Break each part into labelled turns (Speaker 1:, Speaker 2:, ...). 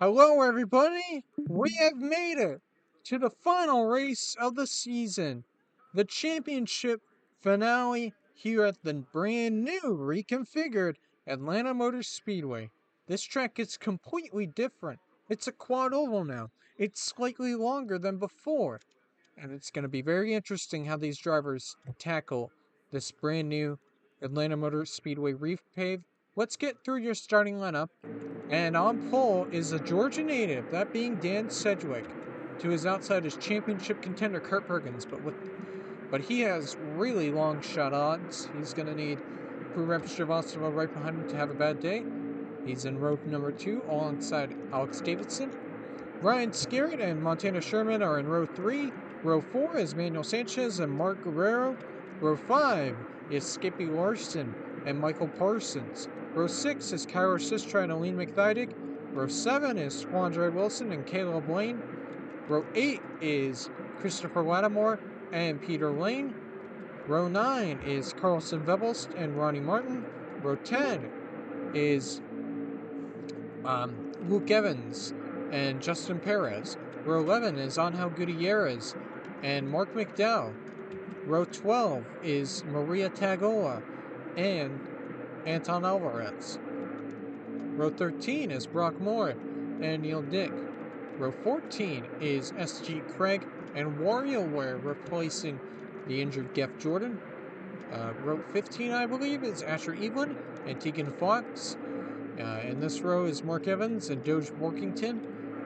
Speaker 1: Hello, everybody! We have made it to the final race of the season, the championship finale here at the brand new reconfigured Atlanta Motor Speedway. This track is completely different. It's a quad oval now. It's slightly longer than before, and it's going to be very interesting how these drivers tackle this brand new Atlanta Motor Speedway repave. Let's get through your starting lineup. And on pole is a Georgia native, that being Dan Sedgwick. To his outside is championship contender Kurt Perkins, but he has really long shot odds. He's going to need crew rep Shrivastava right behind him to have a bad day. He's in row number 2 alongside Alex Davidson. Ryan Skerritt and Montana Sherman are in row 3. Row 4 is Manuel Sanchez and Mark Guerrero. Row 5 is Skippy Larson and Michael Parsons. Row 6 is Kyra Sistra and Aline McThydick. Row 7 is Swandre Wilson and Caleb Lane. Row 8 is Christopher Lattimore and Peter Lane. Row 9 is Carlson Vebelst and Ronnie Martin. Row 10 is Luke Evans and Justin Perez. Row 11 is Angel Gutierrez and Mark McDowell. Row 12 is Maria Tagola and Anton Alvarez. Row 13 is Brock Moore and Neil Dick. Row 14 is S.G. Craig and WarioWare replacing the injured Geoff Jordan. Row 15, I believe, is Asher Evelyn and Tegan Fox. In this row is Mark Evans and Doge Workington,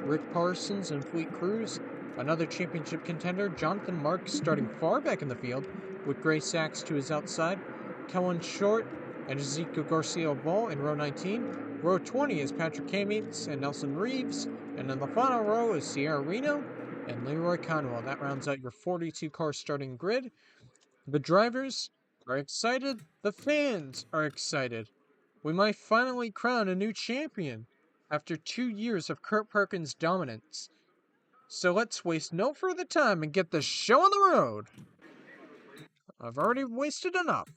Speaker 1: Rick Parsons and Fleet Cruz. Another championship contender, Jonathan Marks, starting far back in the field with Gray Sachs to his outside. Kellen Short and Ezekiel Garcia Ball in row 19. Row 20 is Patrick Kamitz and Nelson Reeves. And in the final row is Sierra Reno and Leroy Conwell. That rounds out your 42-car starting grid. The drivers are excited. The fans are excited. We might finally crown a new champion after 2 years of Kurt Perkins' dominance. So let's waste no further time and get the show on the road. I've already wasted enough.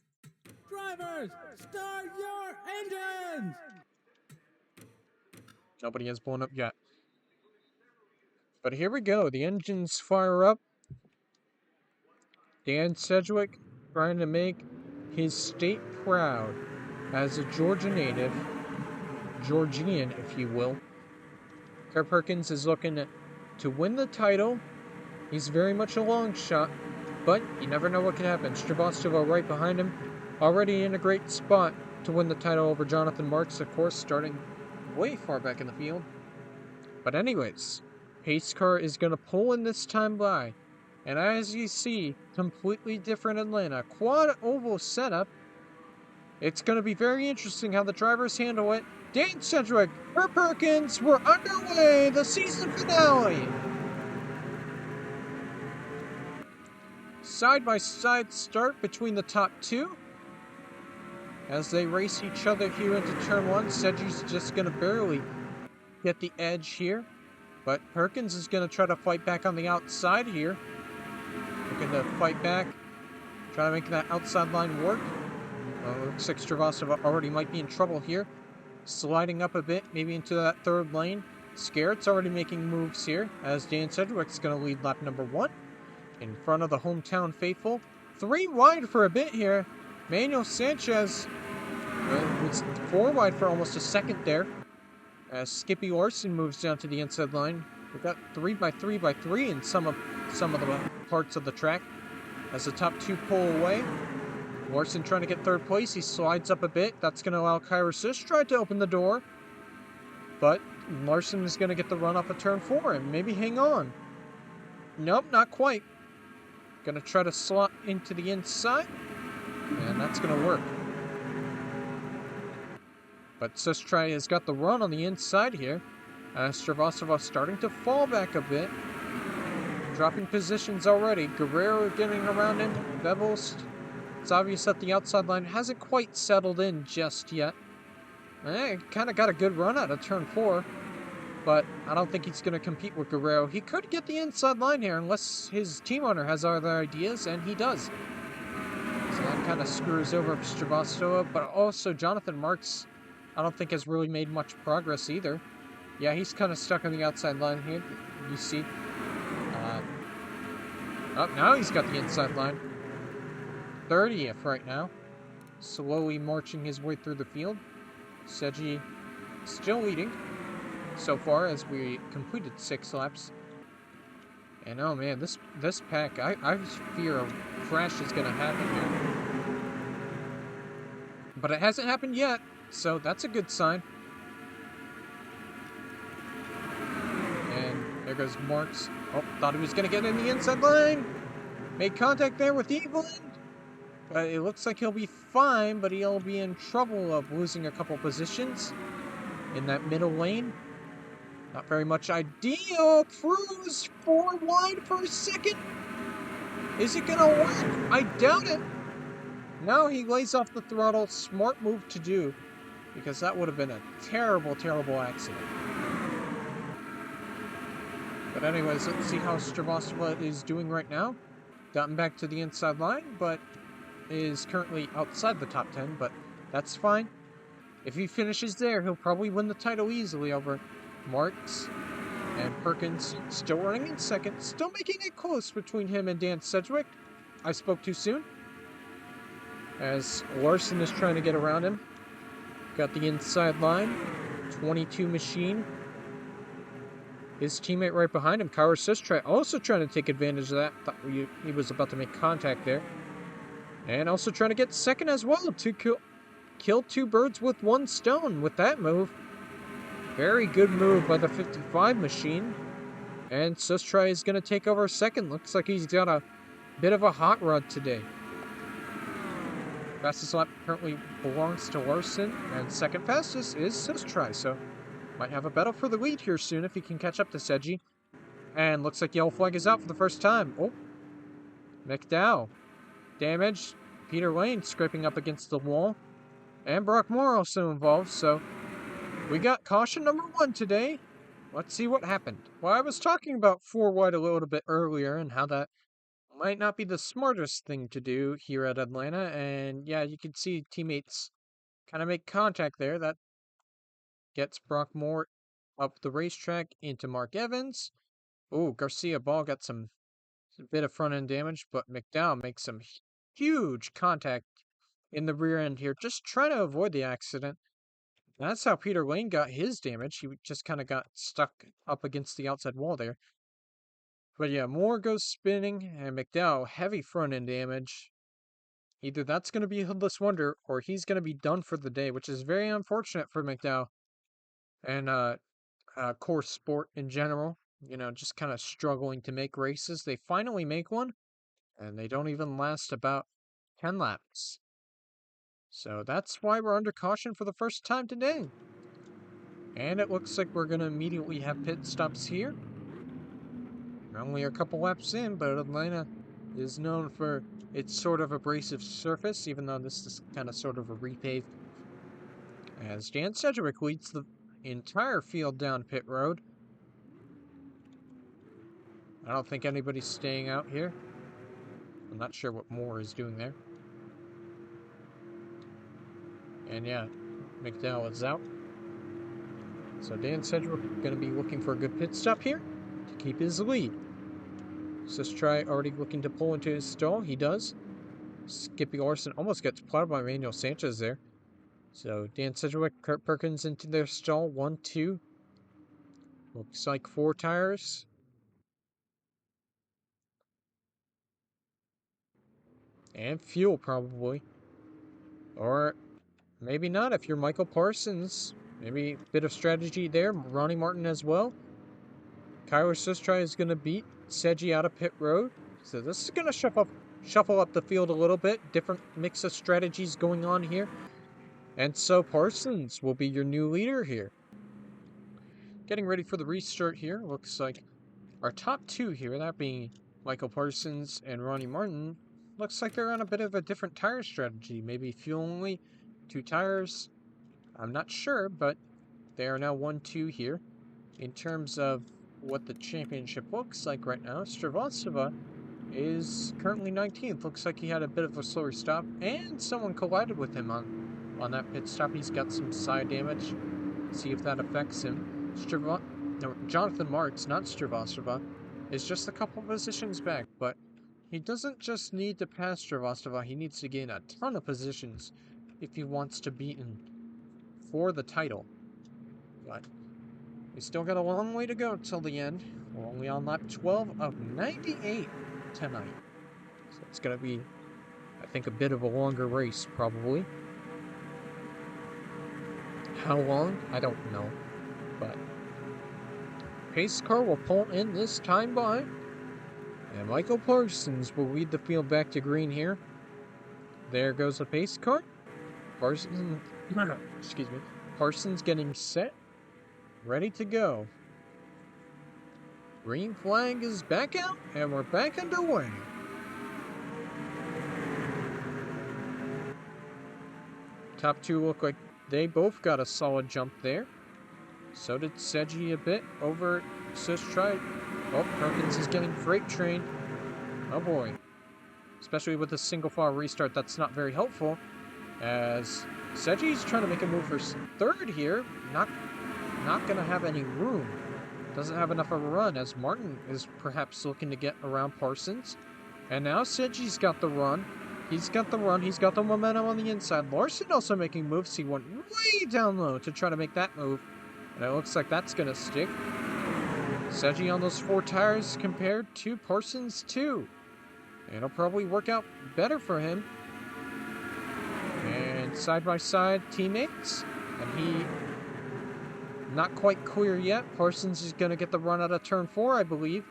Speaker 2: Drivers, start your engines!
Speaker 1: Nobody has blown up yet. But here we go. The engines fire up. Dan Sedgwick trying to make his state proud as a Georgia native. Georgian, if you will. Kurt Perkins is looking to win the title. He's very much a long shot, but you never know what can happen. Shrivastava right behind him, already in a great spot to win the title over Jonathan Marks, of course, starting way far back in the field. But anyways, pace car is going to pull in this time by. And as you see, completely different Atlanta. Quad oval setup. It's going to be very interesting how the drivers handle it. Dan Sedgwick, Kurt Perkins, we're underway, the season finale. Side-by-side start between the top two. As they race each other here into turn 1, Sedgwick's just going to barely get the edge here. But Perkins is going to try to fight back on the outside here. Looking to fight back, try to make that outside line work. Looks like Shrivastava already might be in trouble here. Sliding up a bit, maybe into that third lane. Skerritt's already making moves here, as Dan Sedgwick's going to lead lap number 1. In front of the hometown faithful. 3 wide for a bit here. Manuel Sanchez was 4 wide for almost a second there. As Skippy Larson moves down to the inside line. We've got 3x3x3 in some of the parts of the track. As the top 2 pull away. Larson trying to get 3rd place. He slides up a bit. That's going to allow Kyra Sistra to open the door. But Larson is going to get the run off of turn 4 and maybe hang on. Nope, not quite. Going to try to slot into the inside. And that's going to work. But Sistra has got the run on the inside here. Shrivastava starting to fall back a bit. Dropping positions already. Guerrero getting around him. Vebelst. It's obvious that the outside line hasn't quite settled in just yet. Kind of got a good run out of turn 4. But I don't think he's going to compete with Guerrero. He could get the inside line here unless his team owner has other ideas, and he does. So that kind of screws over Shrivastava. But also Jonathan Marks, I don't think has really made much progress either. Yeah, he's kind of stuck on the outside line here. You see. Oh, now he's got the inside line. 30th right now. Slowly marching his way through the field. Seiji still leading so far as we completed 6 laps. And oh man, this pack, I fear a crash is gonna happen here. But it hasn't happened yet, so that's a good sign. And there goes Marks. Oh, thought he was gonna get in the inside line. Made contact there with Evelyn. But it looks like he'll be fine, but he'll be in trouble of losing a couple positions in that middle lane. Not very much ideal. Cruise 4 wide per second. Is it gonna work? I doubt it. Now he lays off the throttle. Smart move to do, because that would have been a terrible, terrible accident. But anyways, let's see how Stravostova is doing right now. Gotten back to the inside line, but is currently outside the top 10, but that's fine. If he finishes there, he'll probably win the title easily over Marks and Perkins. Still running in second, still making it close between him and Dan Sedgwick. I spoke too soon, as Larson is trying to get around him. Got the inside line. 22 machine. His teammate right behind him, Kara Sistray, also trying to take advantage of that. Thought he was about to make contact there. And also trying to get second as well to kill 2 birds with 1 stone with that move. Very good move by the 55 machine. And Sistray is going to take over second. Looks like he's got a bit of a hot rod today. Fastest lap currently belongs to Larson, and second fastest is Sistray, so might have a battle for the lead here soon if he can catch up to Seiji. And looks like yellow flag is out for the first time. Oh, McDowell. Damage. Peter Lane scraping up against the wall. And Brock Moore also involved, so we got caution number 1 today. Let's see what happened. Well, I was talking about 4 wide a little bit earlier and how that might not be the smartest thing to do here at Atlanta. And yeah, you can see teammates kind of make contact there. That gets Brock Moore up the racetrack into Mark Evans. Oh, Garcia Ball got a bit of front end damage, but McDowell makes some huge contact in the rear end here, just trying to avoid the accident. That's how Peter Lane got his damage. He just kind of got stuck up against the outside wall there. But yeah, Moore goes spinning, and McDowell, heavy front end damage. Either that's going to be a Hoodless Wonder, or he's going to be done for the day, which is very unfortunate for McDowell. And course sport in general, just kind of struggling to make races. They finally make one, and they don't even last about 10 laps. So that's why we're under caution for the first time today. And it looks like we're going to immediately have pit stops here. We're only a couple laps in, but Atlanta is known for its sort of abrasive surface, even though this is kind of sort of a repaved. As Dan Sedgwick leads the entire field down pit road. I don't think anybody's staying out here. I'm not sure what Moore is doing there. And yeah, McDowell is out. So Dan Sedgwick going to be looking for a good pit stop here to keep his lead. Sistray already looking to pull into his stall. He does. Skippy Larson almost gets plowed by Manuel Sanchez there. So Dan Sedgwick, Kurt Perkins into their stall. 1, 2. Looks like 4 tires. And fuel probably. Or maybe not if you're Michael Parsons. Maybe a bit of strategy there. Ronnie Martin as well. Kyler Sistray is going to beat Seiji out of pit road. So this is going to shuffle up the field a little bit. Different mix of strategies going on here. And so Parsons will be your new leader here. Getting ready for the restart here. Looks like our top 2 here, that being Michael Parsons and Ronnie Martin, looks like they're on a bit of a different tire strategy. Maybe fuel only, 2 tires. I'm not sure, but they are now 1, 2 here. In terms of what the championship looks like right now, Stravostova is currently 19th. Looks like he had a bit of a slower stop, and someone collided with him on that pit stop. He's got some side damage. See if that affects him. Jonathan Marks, not Stravostova, is just a couple positions back, but he doesn't just need to pass Stravostova, he needs to gain a ton of positions if he wants to be in for the title. But we still got a long way to go till the end. We're only on lap 12 of 98 tonight. So it's going to be, I think, a bit of a longer race, probably. How long? I don't know. But pace car will pull in this time by. And Michael Parsons will lead the field back to green here. There goes the pace car. Parsons getting set. Ready to go. Green flag is back out, and we're back underway. Top two look like they both got a solid jump there. So did Seji a bit over Sustrai. Oh, Perkins is getting freight trained. Oh boy. Especially with a single file restart, that's not very helpful. As Seji's trying to make a move for third here. Not going to have any room. Doesn't have enough of a run, as Martin is perhaps looking to get around Parsons. And now Seji's got the run. He's got the run. He's got the momentum on the inside. Larson also making moves. He went way down low to try to make that move. And it looks like that's going to stick. Seji on those 4 tires compared to Parsons 2. It'll probably work out better for him. And side-by-side teammates. And he... not quite clear yet. Parsons is going to get the run out of turn 4, I believe.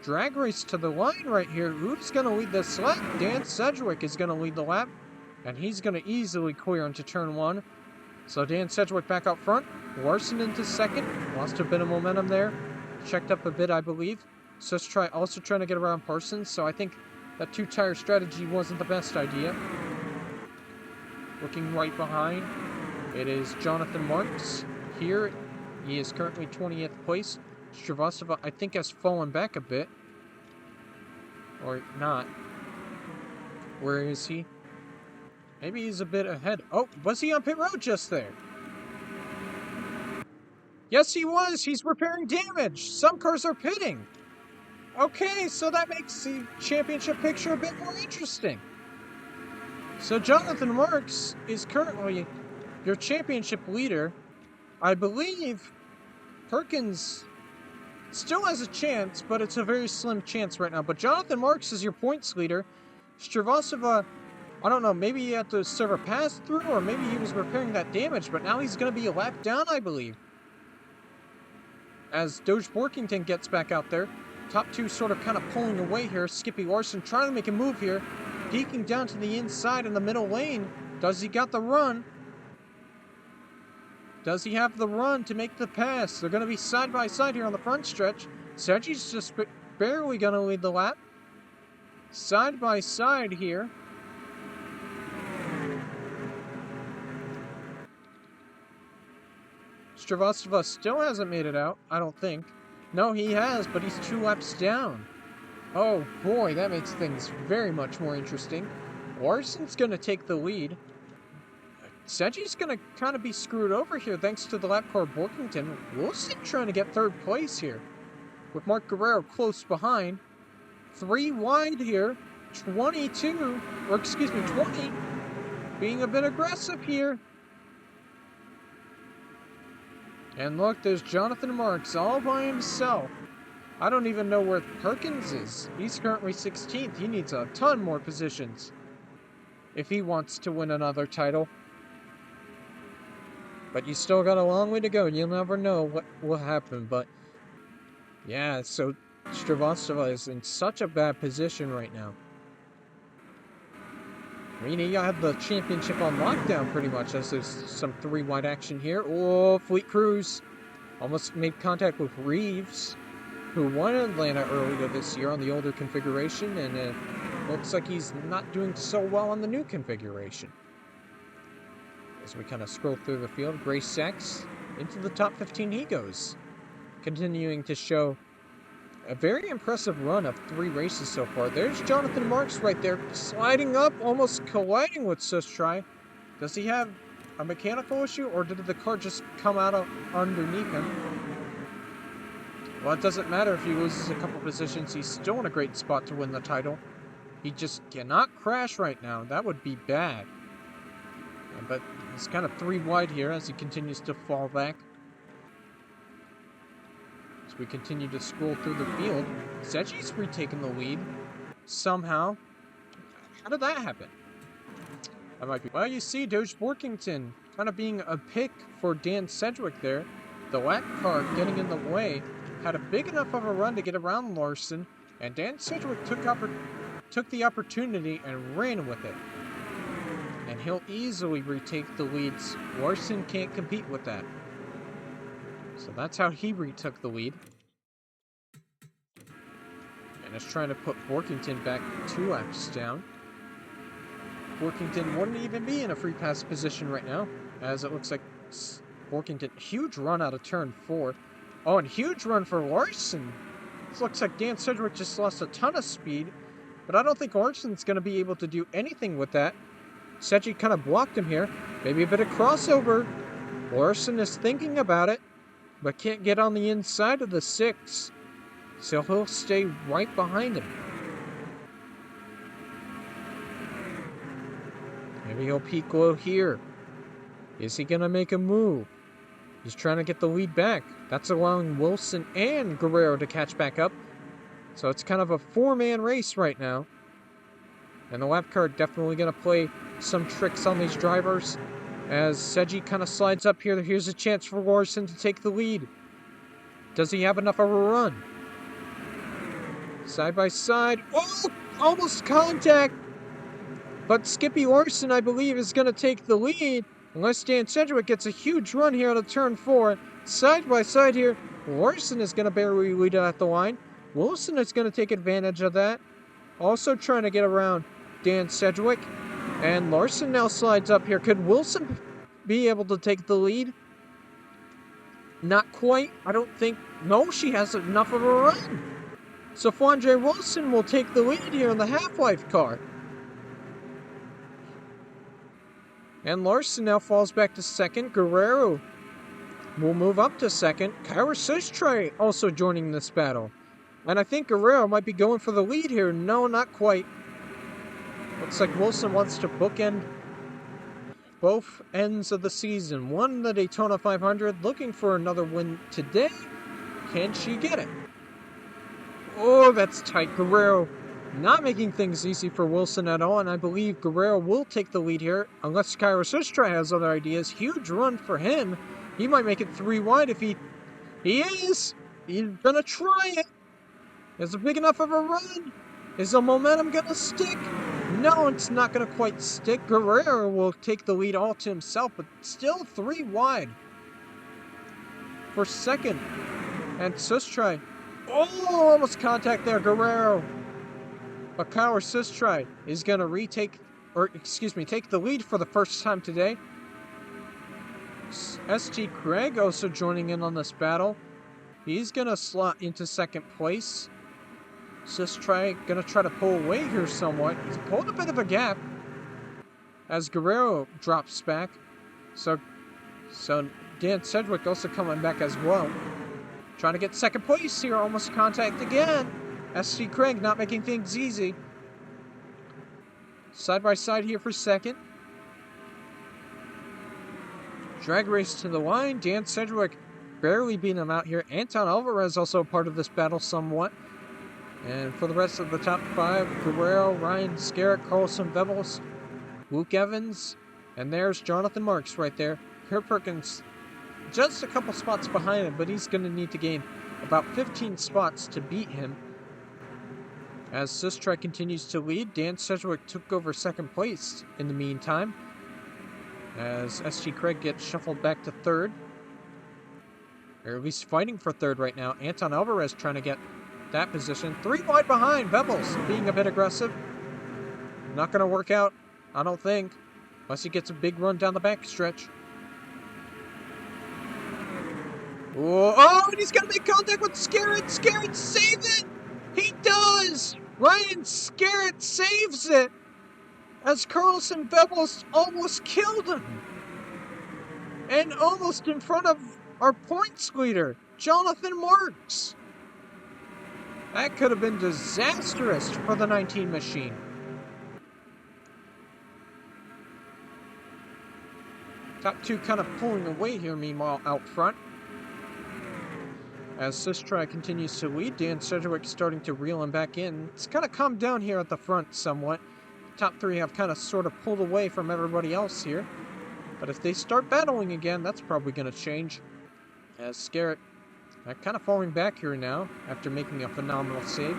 Speaker 1: Drag race to the line right here. Who's going to lead this lap? Dan Sedgwick is going to lead the lap. And he's going to easily clear into turn 1. So Dan Sedgwick back out front. Larson into second. Lost a bit of momentum there. Checked up a bit, I believe. Sustrai also trying to get around Parsons. So I think that 2-tire strategy wasn't the best idea. Looking right behind, it is Jonathan Marks. Here, he is currently 20th place. Stravostova, I think, has fallen back a bit. Or not. Where is he? Maybe he's a bit ahead. Oh, was he on pit road just there? Yes, he was. He's repairing damage. Some cars are pitting. Okay, so that makes the championship picture a bit more interesting. So Jonathan Marks is currently your championship leader. I believe Perkins still has a chance, but it's a very slim chance right now. But Jonathan Marks is your points leader. Stravostova, I don't know, maybe he had to serve a pass-through, or maybe he was repairing that damage, but now he's going to be a lap down, I believe. As Doge Borkington gets back out there. Top 2 sort of kind of pulling away here. Skippy Larson trying to make a move here. Peeking down to the inside in the middle lane. Does he got the run? Does he have the run to make the pass? They're going to be side by side here on the front stretch. Seji's just barely going to lead the lap. Side by side here. Stravostova still hasn't made it out, I don't think. No, he has, but he's 2 laps down. Oh boy, that makes things very much more interesting. Larson's going to take the lead. Seji's going to kind of be screwed over here thanks to the lap car Borkington. Wilson trying to get 3rd place here. With Mark Guerrero close behind. 3 wide here. 20. Being a bit aggressive here. And look, there's Jonathan Marks all by himself. I don't even know where Perkins is. He's currently 16th. He needs a ton more positions if he wants to win another title. But you still got a long way to go. You'll never know what will happen. But yeah, so Stravostova is in such a bad position right now. I mean, he got the championship on lockdown pretty much, as there's some 3-wide action here. Oh, Fleet Cruz almost made contact with Reeves, who won Atlanta earlier this year on the older configuration, and it looks like he's not doing so well on the new configuration. As we kind of scroll through the field, Grace Sachs into the top 15 he goes, continuing to show a very impressive run of 3 races so far. There's Jonathan Marks right there, sliding up, almost colliding with Sustrai. Does he have a mechanical issue, or did the car just come out of underneath him? Well, it doesn't matter if he loses a couple positions. He's still in a great spot to win the title. He just cannot crash right now. That would be bad. But he's kind of 3 wide here as he continues to fall back. As we continue to scroll through the field, Seji's retaking the lead somehow. How did that happen? That might be. Well, you see Doge Workington kind of being a pick for Dan Sedgwick there. The lap car getting in the way had a big enough of a run to get around Larson, and Dan Sedgwick took the opportunity and ran with it. And he'll easily retake the leads. Larson can't compete with that. So that's how he retook the lead. And is trying to put Workington back 2 laps down. Workington wouldn't even be in a free pass position right now, as it looks like Workington, huge run out of turn 4. Oh, and huge run for Larson. This looks like Dan Sedgwick just lost a ton of speed, but I don't think Larson's going to be able to do anything with that. Seji kind of blocked him here. Maybe a bit of crossover. Larson is thinking about it, but can't get on the inside of the 6, so he'll stay right behind him. Maybe he'll peek low here. Is he going to make a move? He's trying to get the lead back. That's allowing Wilson and Guerrero to catch back up. So it's kind of a 4-man race right now. And the lap car definitely going to play some tricks on these drivers. As Seji kind of slides up here, here's a chance for Larson to take the lead. Does he have enough of a run? Side by side. Oh, almost contact. But Skippy Larson, I believe, is going to take the lead. Unless Dan Sedgwick gets a huge run here out of turn 4. Side by side here. Larson is going to barely lead at the line. Wilson is going to take advantage of that. Also trying to get around Dan Sedgwick. And Larson now slides up here. Could Wilson be able to take the lead? Not quite. I don't think. No, she has enough of a run. So Fwandre Wilson will take the lead here in the Half-Life car. And Larson now falls back to second. Guerrero will move up to second. Kyra Sistray also joining this battle. And I think Guerrero might be going for the lead here. No, not quite. Looks like Wilson wants to bookend both ends of the season. Won the Daytona 500, looking for another win today. Can she get it? Oh, that's tight. Guerrero not making things easy for Wilson at all, and I believe Guerrero will take the lead here, unless Kyra Sistray has other ideas. Huge run for him. He might make it 3 wide if he is. He's gonna try it. Is it big enough of a run? Is the momentum gonna stick? No, it's not gonna quite stick. Guerrero will take the lead all to himself, but still 3 wide for second. And Sistray. Oh, almost contact there, Guerrero. But Kyra Sistray is going to take the lead for the first time today. S.G. Craig also joining in on this battle. He's going to slot into second place. Sistray going to try to pull away here somewhat. He's pulled a bit of a gap as Guerrero drops back. So Dan Sedgwick also coming back as well. Trying to get second place here, almost contact again. S.C. Craig not making things easy. Side by side here for second. Drag race to the line. Dan Sedgwick barely beating him out here. Anton Alvarez also a part of this battle somewhat. And for the rest of the top 5, Guerrero, Ryan Scarrett, Carlson Bevels, Luke Evans, and there's Jonathan Marks right there. Kurt Perkins just a couple spots behind him, but he's going to need to gain about 15 spots to beat him. As Sistray continues to lead, Dan Sedgwick took over second place in the meantime. As S.G. Craig gets shuffled back to third. Or at least fighting for third right now. Anton Alvarez trying to get that position. 3 wide behind. Bevels being a bit aggressive. Not going to work out, I don't think. Unless he gets a big run down the back stretch. Oh, and he's going to make contact with Scarrett. Scarrett saves it. He does. Ryan Scarrett saves it. As Carlson Bevels almost killed him. And almost in front of our points leader, Jonathan Marks. That could have been disastrous for the 19 machine. Top two kind of pulling away here, meanwhile, out front. As Sistrai continues to lead, Dan Sedgwick starting to reel him back in. It's kind of calmed down here at the front somewhat. Top three have kind of sort of pulled away from everybody else here. But if they start battling again, that's probably going to change. As Scarrett kind of falling back here now after making a phenomenal save.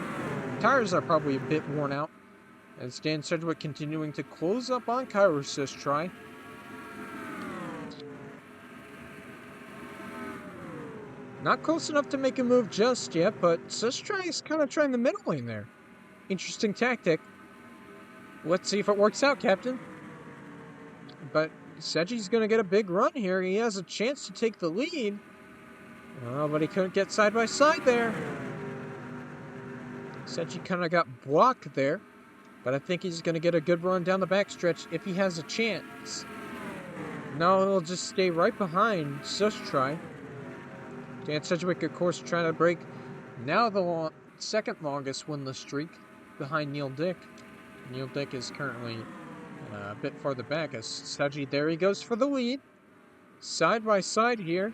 Speaker 1: Tires are probably a bit worn out. As Dan Sedgwick continuing to close up on Cairo Sistrai. Not close enough to make a move just yet, but Sistrai is kind of trying the middle lane there. Interesting tactic. Let's see if it works out, Captain. But Sedgi's going to get a big run here. He has a chance to take the lead. Oh, but he couldn't get side by side there. Sedgi kind of got blocked there. But I think he's going to get a good run down the backstretch if he has a chance. No, he'll just stay right behind Sistrai. Dan Sedgwick, of course, trying to break now the second longest winless streak behind Neil Dick. Neil Dick is currently a bit farther back as Sedgi, there he goes for the lead. Side by side here.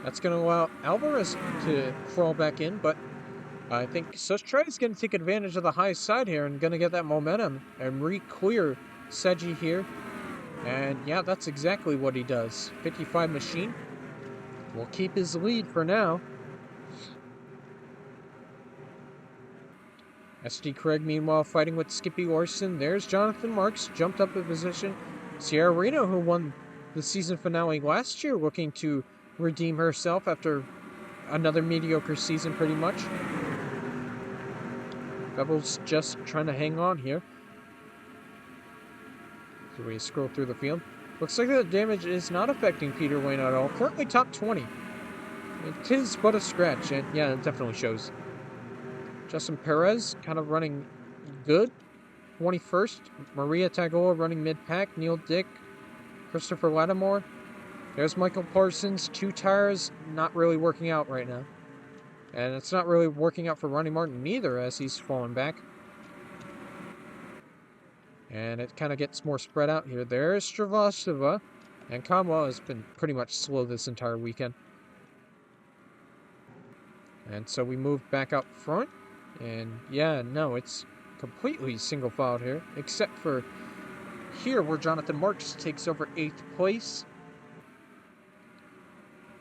Speaker 1: That's going to allow Alvarez to crawl back in, but I think Sistrai is going to take advantage of the high side here and going to get that momentum and re-clear Sedgi here. And yeah, that's exactly what he does. 55 machine. Will keep his lead for now. SD Craig, meanwhile, fighting with Skippy Orson. There's Jonathan Marks, jumped up a position. Sierra Reno, who won the season finale last year, looking to redeem herself after another mediocre season, pretty much. Bevel's just trying to hang on here. So we scroll through the field. Looks like the damage is not affecting Peter Wayne at all. Currently top 20. It is but a scratch, and yeah, it definitely shows. Justin Perez kind of running good. 21st. Maria Tagola running mid-pack. Neil Dick. Christopher Lattimore. There's Michael Parsons. 2 tires. Not really working out right now. And it's not really working out for Ronnie Martin either as he's falling back. And it kind of gets more spread out here. There's Stravasova. And Conwell has been pretty much slow this entire weekend. And so we move back out front. And yeah, no, it's completely single filed here. Except for here where Jonathan Marks takes over 8th place.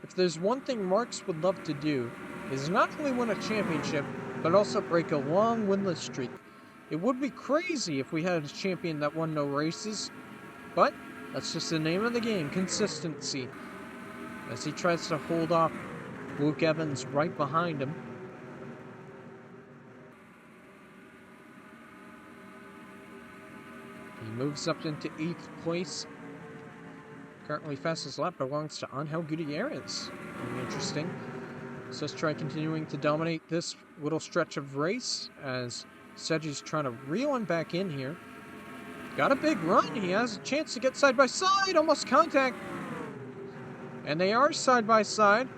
Speaker 1: If there's one thing Marks would love to do, is not only win a championship, but also break a long winless streak. It would be crazy if we had a champion that won no races, but that's just the name of the game, consistency. As he tries to hold off Luke Evans right behind him. He moves up into 8th place. Currently fastest lap belongs to Angel Gutierrez. Very interesting. Sistrai continuing to dominate this little stretch of race as Sedgi's trying to reel him back in here. Got a big run. He has a chance to get side by side. Almost contact. And they are side by side.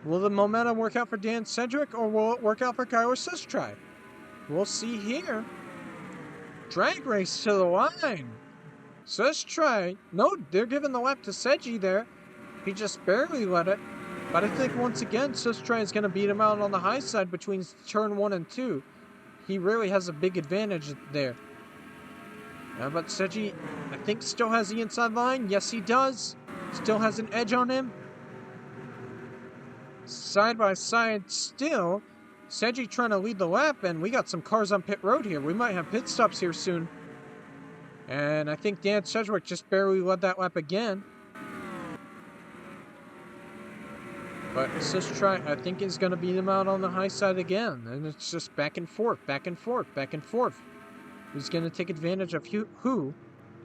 Speaker 1: Will the momentum work out for Dan Sedgwick or will it work out for Kyle Sistrai? We'll see here. Drag race to the line. Sistrai. No, they're giving the lap to Sedgi there. He just barely let it. But I think once again, Sistrai is going to beat him out on the high side between turn 1 and 2. He really has a big advantage there. But Sedgi, I think, still has the inside line. Yes, he does. Still has an edge on him. Side by side still. Sedgi trying to lead the lap, and we got some cars on pit road here. We might have pit stops here soon. And I think Dan Sedgwick just barely led that lap again. But Sistrai, I think, is going to beat him out on the high side again. And it's just back and forth, back and forth, back and forth. Who's going to take advantage of who?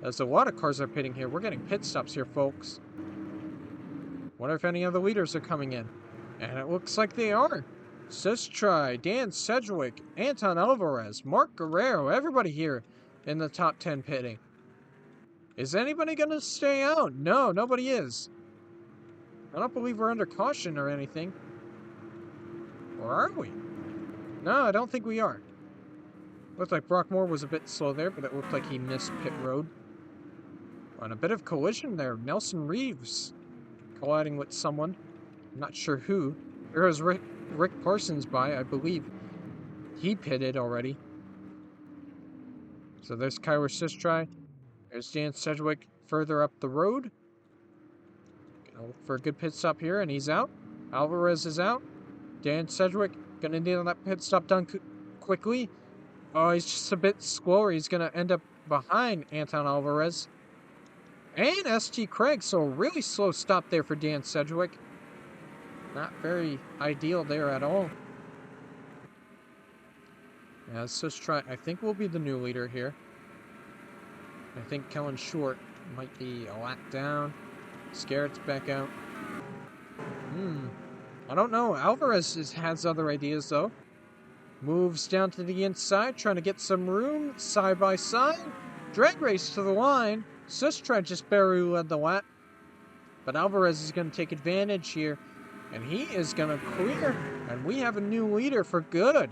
Speaker 1: As a lot of cars are pitting here. We're getting pit stops here, folks. Wonder if any other leaders are coming in. And it looks like they are. Sistrai, Dan Sedgwick, Anton Alvarez, Mark Guerrero, everybody here in the top 10 pitting. Is anybody going to stay out? No, nobody is. I don't believe we're under caution or anything. Or are we? No, I don't think we are. Looked like Brock Moore was a bit slow there, but it looked like he missed pit road. On a bit of collision there, Nelson Reeves colliding with someone. I'm not sure who. There was Rick Parsons by, I believe. He pitted already. So there's Kyler Sistry. There's Dan Sedgwick further up the road. Gonna look for a good pit stop here, and he's out. Alvarez is out. Dan Sedgwick gonna need that pit stop done quickly. Oh, he's just a bit slower. He's gonna end up behind Anton Alvarez. And S.T. Craig, so a really slow stop there for Dan Sedgwick. Not very ideal there at all. Yeah, let's just try. I think we'll be the new leader here. I think Kellen Short might be a lap down. Scarrett's back out. I don't know. Alvarez has other ideas, though. Moves down to the inside, trying to get some room. Side by side. Drag race to the line. Sistry just barely led the lap. But Alvarez is going to take advantage here. And he is going to clear. And we have a new leader for good.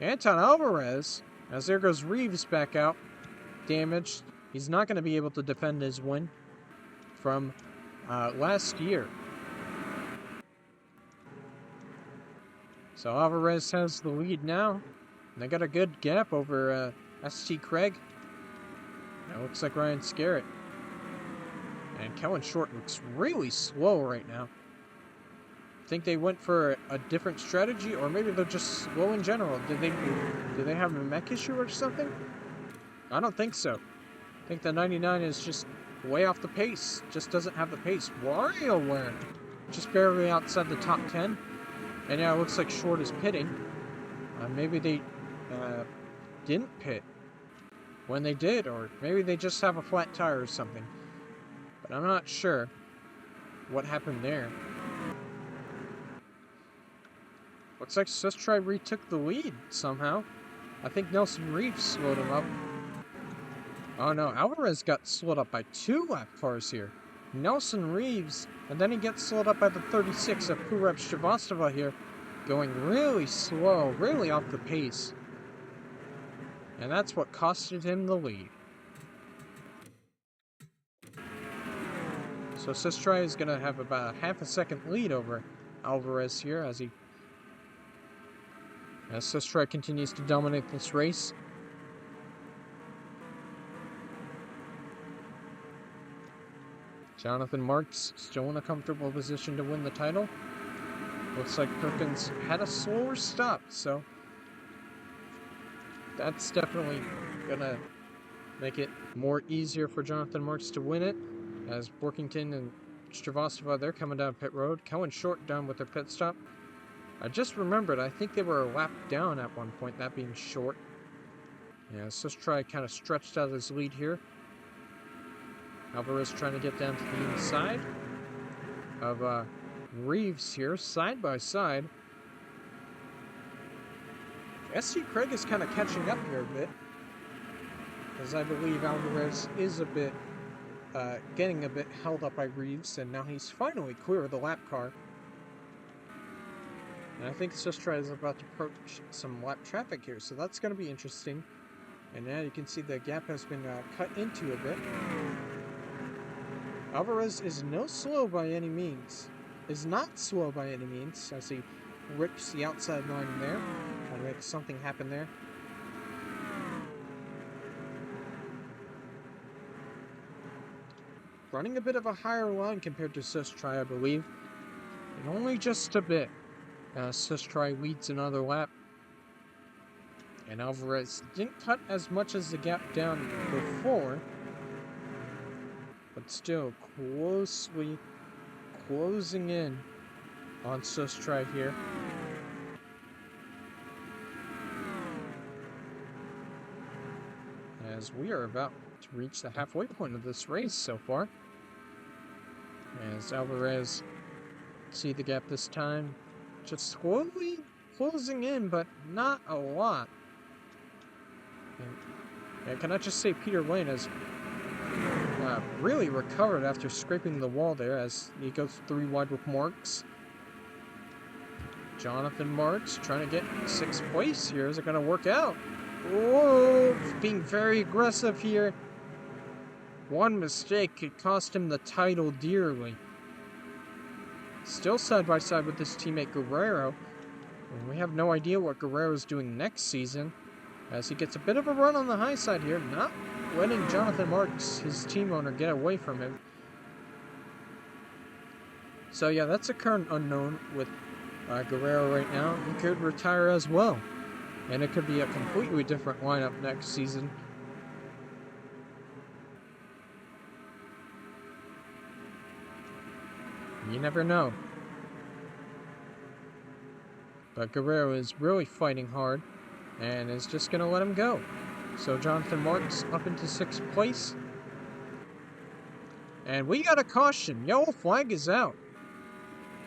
Speaker 1: Anton Alvarez. As there goes Reeves back out. Damaged. He's not going to be able to defend his win from last year. So Alvarez has the lead now. And they got a good gap over S.T. Craig. It looks like Ryan Scarrett. And Kellen Short looks really slow right now. I think they went for a different strategy, or maybe they're just slow in general. Did they have a mech issue or something? I don't think so. I think the 99 is just way off the pace. Just doesn't have the pace. WarioWare just barely outside the top 10. And yeah, it looks like Short is pitting. Maybe they didn't pit when they did, or maybe they just have a flat tire or something. But I'm not sure what happened there. Looks like Sistry retook the lead somehow. I think Nelson Reeves slowed him up. Oh no, Alvarez got slowed up by 2 lap cars here. Nelson Reeves, and then he gets slowed up by the 36 of Purab Shrivastava here, going really slow, really off the pace. And that's what costed him the lead. So Sistry is going to have about a half a second lead over Alvarez here as Sistry continues to dominate this race. Jonathan Marks still in a comfortable position to win the title. Looks like Perkins had a slower stop, so that's definitely gonna make it more easier for Jonathan Marks to win it. As Workington and Shrivastava, they're coming down pit road. Kellen Short down with their pit stop. I just remembered, I think they were a lap down at one point, that being Short. Yeah, Sistry kind of stretched out his lead here. Alvarez trying to get down to the inside of Reeves here, side by side. S.T. Craig is kind of catching up here a bit, as I believe Alvarez is a bit, getting a bit held up by Reeves, and now he's finally clear of the lap car. And I think Sistry is about to approach some lap traffic here, so that's going to be interesting. And now you can see the gap has been cut into a bit. Alvarez is not slow by any means, as he rips the outside line there, trying to make something happen there. Running a bit of a higher line compared to Sistry, I believe, and only just a bit. Sistry leads another lap, and Alvarez didn't cut as much as the gap down before, but still closely closing in on Sistry here. As we are about to reach the halfway point of this race so far. As Alvarez, see the gap this time, just slowly closing in, but not a lot. And can I just say Peter Lane has really recovered after scraping the wall there as he goes 3 wide with Marks. Jonathan Marks trying to get 6th place here. Is it going to work out? Whoa, being very aggressive here. One mistake could cost him the title dearly. Still side by side with his teammate Guerrero. And we have no idea what Guerrero's doing next season, as he gets a bit of a run on the high side here, not letting Jonathan Marks, his team owner, get away from him. So yeah, that's a current unknown with Guerrero right now. He could retire as well, and it could be a completely different lineup next season. You never know. But Guerrero is really fighting hard and is just going to let him go. So Jonathan Marks up into 6th place. And we got a caution. Yellow flag is out.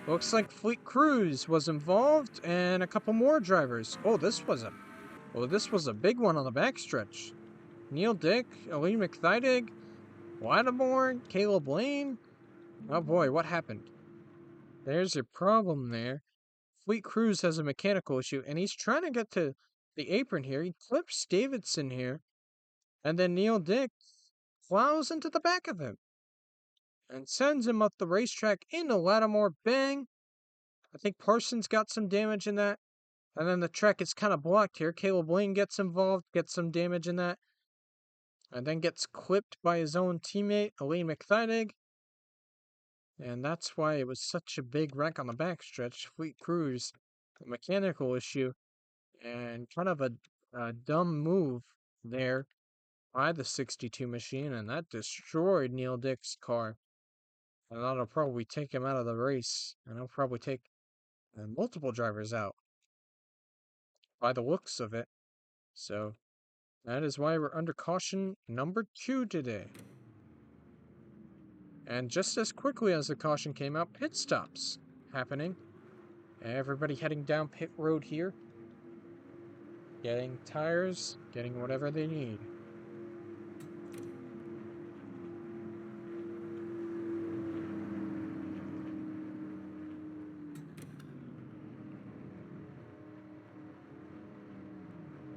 Speaker 1: Looks like Fleet Cruz was involved and a couple more drivers. Oh, this was a big one on the backstretch. Neil Dick, Aline McThydig, Lattimore, Caleb Lane. Oh boy, what happened? There's your problem there. Fleet Cruz has a mechanical issue, and he's trying to get to the apron here. He clips Davidson here, and then Neil Dick plows into the back of him and sends him up the racetrack into Lattimore. Bang! I think Parsons got some damage in that, and then the track is kind of blocked here. Caleb Lane gets involved, gets some damage in that, and then gets clipped by his own teammate, Aline McThydig. And that's why it was such a big wreck on the backstretch. Fleet Cruz, a mechanical issue, and kind of a dumb move there by the 62 machine, and that destroyed Neil Dick's car. And that'll probably take him out of the race, and it'll probably take multiple drivers out by the looks of it. So that is why we're under caution number 2 today. And just as quickly as the caution came out, pit stops happening. Everybody heading down pit road here, getting tires, getting whatever they need.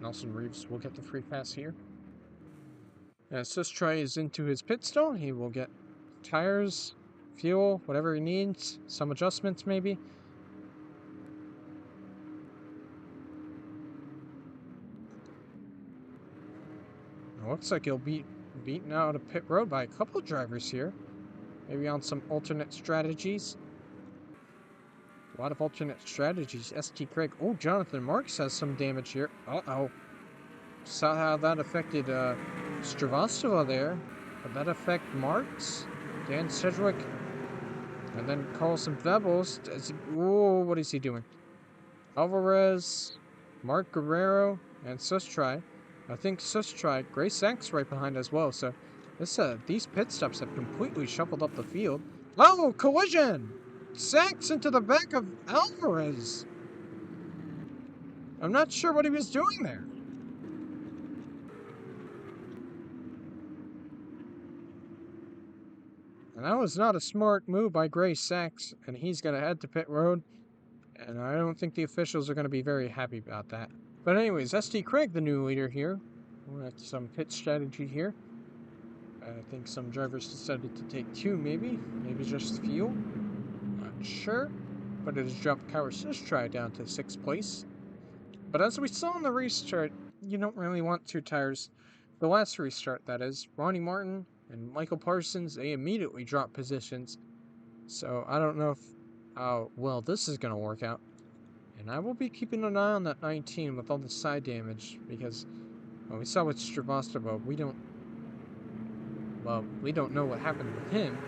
Speaker 1: Nelson Reeves will get the free pass here. As Sustry is into his pit stall, he will get tires, fuel, whatever he needs, some adjustments maybe. It looks like he'll be beaten out of pit road by a couple of drivers here. Maybe on some alternate strategies. A lot of alternate strategies. ST Craig. Oh, Jonathan Marks has some damage here. Uh-oh. Saw how that affected Stravostova there. Did that affect Marks? Dan Sedgwick? And then Carlson Vebels. Whoa, what is he doing? Alvarez, Mark Guerrero, and Sustry. I think Sustry, Gray Sachs right behind as well. So these pit stops have completely shuffled up the field. Oh, collision! Sachs into the back of Alvarez. I'm not sure what he was doing there. And that was not a smart move by Gray Sachs, and he's going to head to pit road. And I don't think the officials are going to be very happy about that. But anyways, ST Craig, the new leader here. We're at some pit strategy here. I think some drivers decided to take 2 maybe. Maybe just fuel. Not sure. But it has dropped Kyle Sustry down to 6th place. But as we saw in the restart, you don't really want 2 tires. The last restart, that is. Ronnie Martin and Michael Parsons, they immediately dropped positions. So I don't know how well this is going to work out. And I will be keeping an eye on that 19 with all the side damage, because we saw with Stravostova, we don't know what happened with him.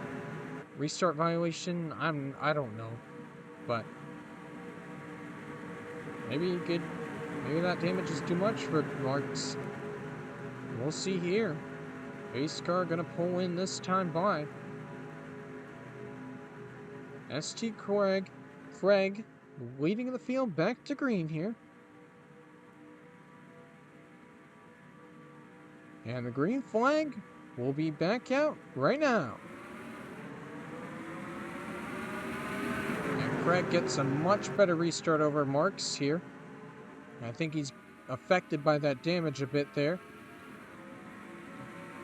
Speaker 1: Restart violation, I don't know. But maybe that damage is too much for Marks. We'll see here. Pace car gonna pull in this time by. ST Craig leading the field back to green here. And the green flag will be back out right now. And Craig gets a much better restart over Marks here. I think he's affected by that damage a bit there.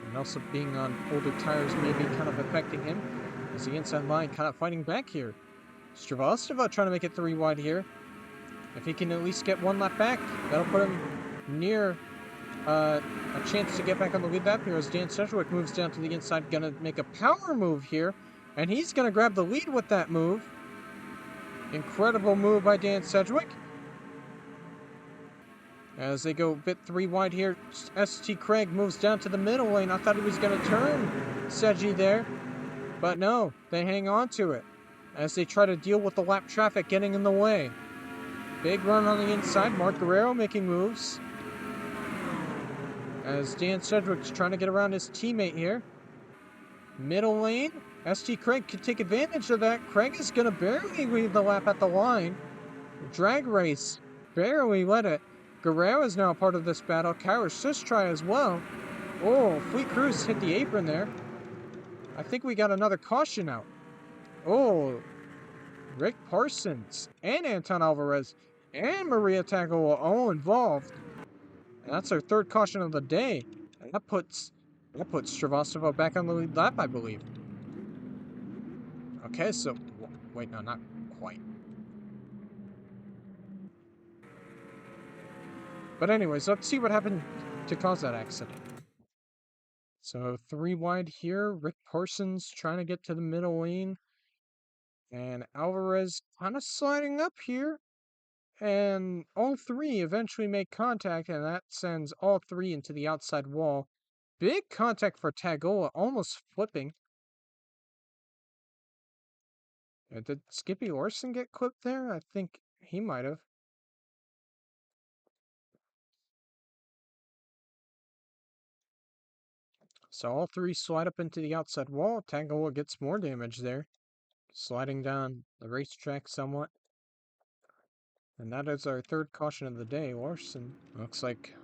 Speaker 1: And also being on older tires may be kind of affecting him. As the inside line kind of fighting back here. Stravostova trying to make it 3 wide here. If he can at least get 1 lap back, that'll put him near a chance to get back on the lead lap here as Dan Sedgwick moves down to the inside, gonna make a power move here, and he's gonna grab the lead with that move. Incredible move by Dan Sedgwick. As they go a bit 3 wide here, ST Craig moves down to the middle lane. I thought he was gonna turn Sedgy there, but no, they hang on to it as they try to deal with the lap traffic getting in the way. Big run on the inside, Mark Guerrero making moves. As Dan Sedgwick's trying to get around his teammate here. Middle lane, ST Craig could take advantage of that. Craig is going to barely lead the lap at the line. Drag race, barely led it. Guerrero is now a part of this battle. Kyra Sistry as well. Oh, Fleet Cruz hit the apron there. I think we got another caution out. Oh, Rick Parsons and Anton Alvarez and Maria Tagola all involved. And that's our 3rd caution of the day. And that puts Stravostova back on the lead lap, I believe. Okay, so wait, no, not quite. But anyways, let's see what happened to cause that accident. So 3 wide here. Rick Parsons trying to get to the middle lane. And Alvarez kind of sliding up here. And all 3 eventually make contact, and that sends all 3 into the outside wall. Big contact for Tagola, almost flipping. Did Skippy Larson get clipped there? I think he might have. So all 3 slide up into the outside wall. Tagola gets more damage there. Sliding down the racetrack somewhat. And that is our 3rd caution of the day. Larson, looks like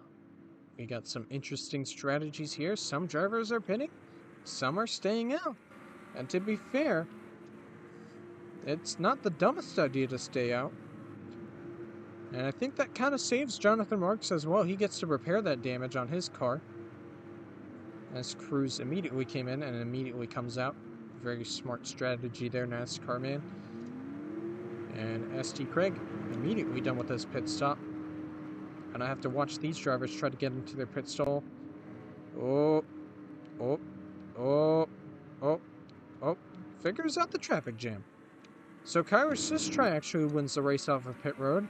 Speaker 1: we got some interesting strategies here. Some drivers are pitting, some are staying out. And to be fair, it's not the dumbest idea to stay out. And I think that kind of saves Jonathan Marks as well. He gets to repair that damage on his car. As Cruz immediately came in and immediately comes out. Very smart strategy there, NASCAR man. And ST Craig immediately done with his pit stop. And I have to watch these drivers try to get into their pit stall. Oh. Figures out the traffic jam. So Kyra Sistry actually wins the race off of pit road.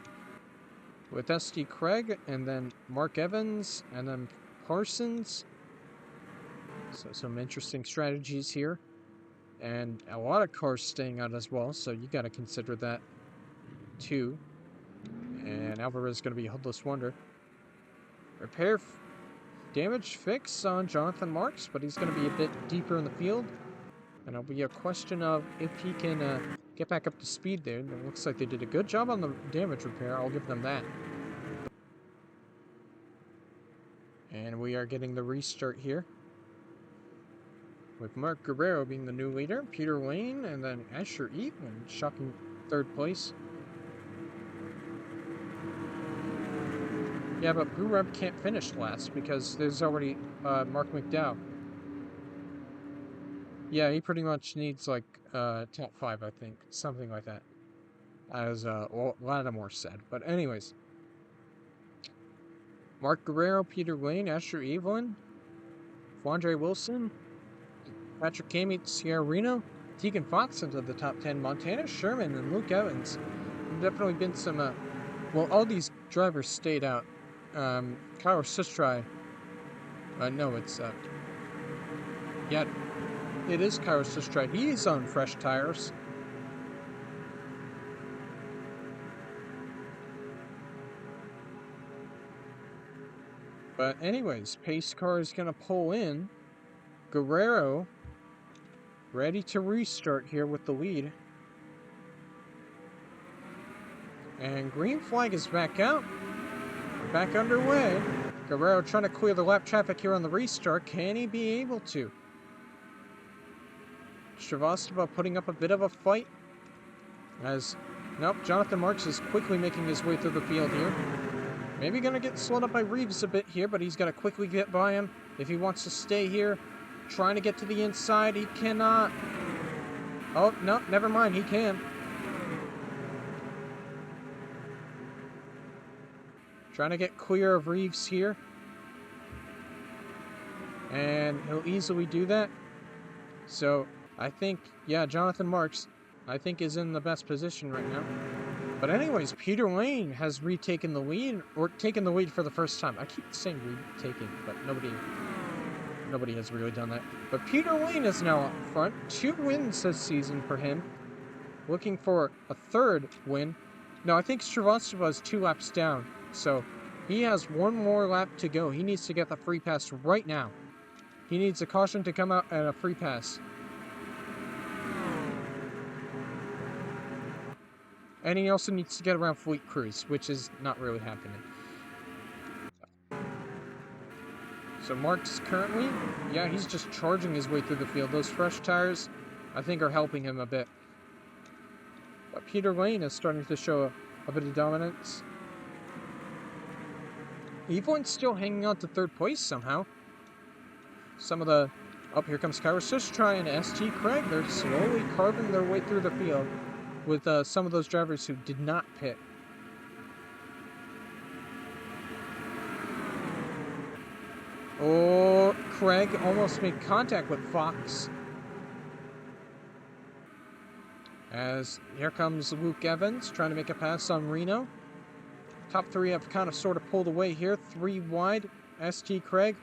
Speaker 1: With ST Craig and then Mark Evans and then Parsons. So some interesting strategies here. And a lot of cars staying out as well, so you got to consider that too. And Alvarez is going to be a hoodless wonder. Repair damage fix on Jonathan Marks, but he's going to be a bit deeper in the field. And it'll be a question of if he can get back up to speed there. It looks like they did a good job on the damage repair. I'll give them that. And we are getting the restart here. With Mark Guerrero being the new leader, Peter Lane, and then Asher Eatman, shocking 3rd place. Yeah, but Blue Rub can't finish last because there's already Mark McDowell. Yeah, he pretty much needs like top 5, I think, something like that, as Lattimore said. But anyways, Mark Guerrero, Peter Lane, Asher Evelyn, Flandre Wilson, Patrick Kamey, Sierra Reno, Tegan Fox into the top 10, Montana Sherman, and Luke Evans. There's definitely been some, well, all these drivers stayed out. Kyra Sistry, no, it's, yeah, it is Kyra Sistry. He's on fresh tires. But anyways, pace car is going to pull in. Guerrero ready to restart here with the lead. And green flag is back out. We're back underway. Guerrero trying to clear the lap traffic here on the restart. Can he be able to? Stravostova putting up a bit of a fight as Nope, Jonathan Marks is quickly making his way through the field here. Maybe going to get slowed up by Reeves a bit here, but he's got to quickly get by him if he wants to stay here. Trying to get to the inside, he cannot. Oh, no, never mind, he can. Trying to get clear of Reeves here. And he'll easily do that. So, I think, yeah, Jonathan Marks, I think, is in the best position right now. But anyways, Peter Lane has retaken the lead, or taken the lead for the first time. I keep saying retaking, but nobody has really done that. But Peter Lane is now up front. 2 wins this season for him. Looking for a 3rd win. No, I think Srivastava is 2 laps down. So, he has 1 more lap to go. He needs to get the free pass right now. He needs a caution to come out and a free pass. And he also needs to get around Fleet Cruz, which is not really happening. So Marks currently, yeah, he's just charging his way through the field. Those fresh tires, I think, are helping him a bit. But Peter Lane is starting to show a bit of dominance. Evelyn's still hanging on to 3rd place somehow. Some of the... Oh, here comes Kyra Sustry and ST Craig. They're slowly carving their way through the field with some of those drivers who did not pit. Oh, Craig almost made contact with Fox. As here comes Luke Evans trying to make a pass on Reno. Top 3 have kind of sort of pulled away here. 3 wide. ST Craig.